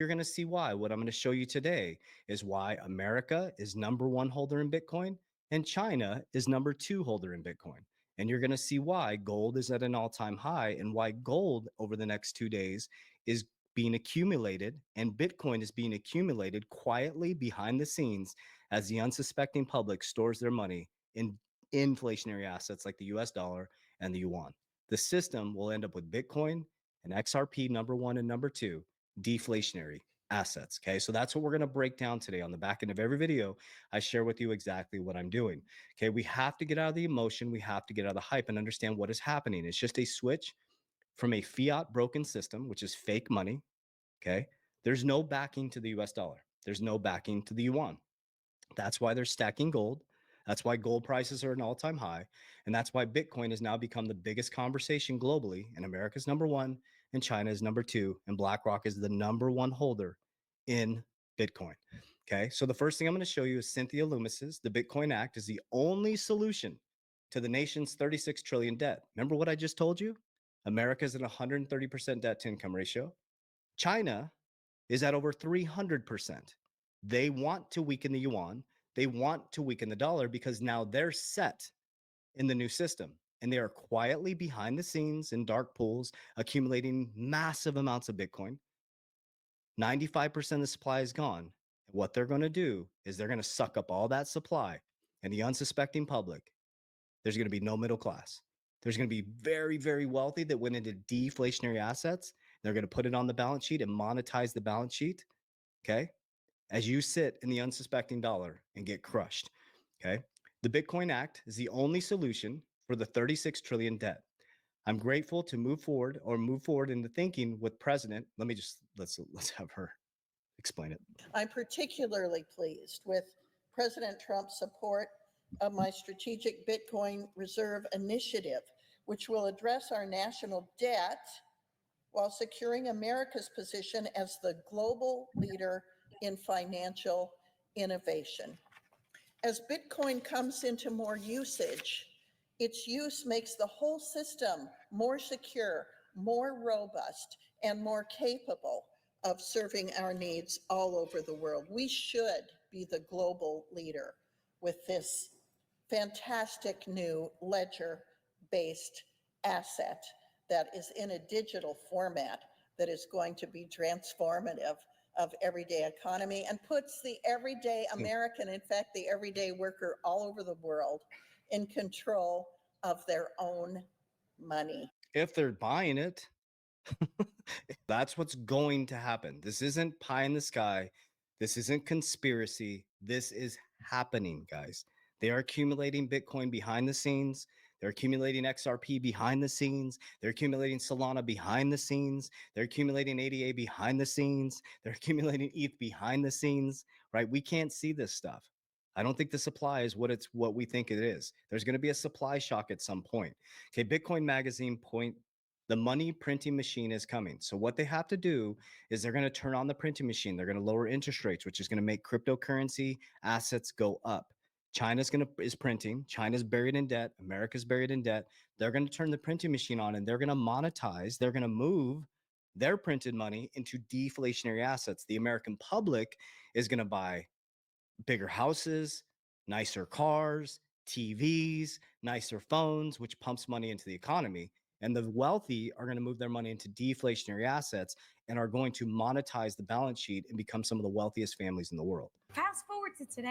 You're going to see why. What I'm going to show you today is why America is #1 holder in Bitcoin and China is #2 holder in Bitcoin. And you're going to see why gold is at an all-time high and why gold over the next 2 days is being accumulated and Bitcoin is being accumulated quietly behind the scenes as the unsuspecting public stores their money in inflationary assets like the US dollar and the yuan. The system will end up with Bitcoin and XRP #1 and #2 deflationary assets. Okay, so that's what we're going to break down today. On the back end of every video, I share with you exactly what I'm doing. Okay, we have to get out of the emotion, we have to get out of the hype and understand what is happening. It's just a switch from a fiat broken system, which is fake money. Okay, there's no backing to the US dollar, there's no backing to the yuan. That's why they're stacking gold. That's why gold prices are at an all-time high. And that's why Bitcoin has now become the biggest conversation globally. And America's #1 and China is #2. And BlackRock is the #1 holder in Bitcoin. Okay. So the first thing I'm going to show you is Cynthia Loomis's The Bitcoin Act is the only solution to the nation's 36 trillion debt. Remember what I just told you? America's at 130% debt to income ratio. China is at over 300%. They want to weaken the yuan. They want to weaken the dollar because now they're set in the new system and they are quietly behind the scenes in dark pools, accumulating massive amounts of Bitcoin. 95% of the supply is gone. What they're going to do is they're going to suck up all that supply and the unsuspecting public. There's going to be no middle class. There's going to be very, very wealthy that went into deflationary assets. They're going to put it on the balance sheet and monetize the balance sheet. Okay. As you sit in the unsuspecting dollar and get crushed. Okay. The Bitcoin Act is the only solution for the 36 trillion debt. I'm grateful to move forward in the thinking with President. Let's have her explain it. I'm particularly pleased with President Trump's support of my strategic Bitcoin reserve initiative, which will address our national debt while securing America's position as the global leader in financial innovation. As Bitcoin comes into more usage, its use makes the whole system more secure, more robust, and more capable of serving our needs all over the world. We should be the global leader with this fantastic new ledger-based asset that is in a digital format that is going to be transformative of everyday economy and puts the everyday American, in fact, the everyday worker all over the world in control of their own money. If they're buying it, that's what's going to happen. This isn't pie in the sky. This isn't conspiracy. This is happening, guys. They are accumulating Bitcoin behind the scenes. They're accumulating XRP behind the scenes. They're accumulating Solana behind the scenes. They're accumulating ADA behind the scenes. They're accumulating ETH behind the scenes, right? We can't see this stuff. I don't think the supply is what we think it is. There's going to be a supply shock at some point. Okay, Bitcoin Magazine the money printing machine is coming. So what they have to do is they're going to turn on the printing machine. They're going to lower interest rates, which is going to make cryptocurrency assets go up. China's is printing. China's buried in debt. America's buried in debt. They're going to turn the printing machine on and they're going to monetize. They're going to move their printed money into deflationary assets. The American public is going to buy bigger houses, nicer cars, TVs, nicer phones, which pumps money into the economy. And the wealthy are going to move their money into deflationary assets and are going to monetize the balance sheet and become some of the wealthiest families in the world. Fast forward to today.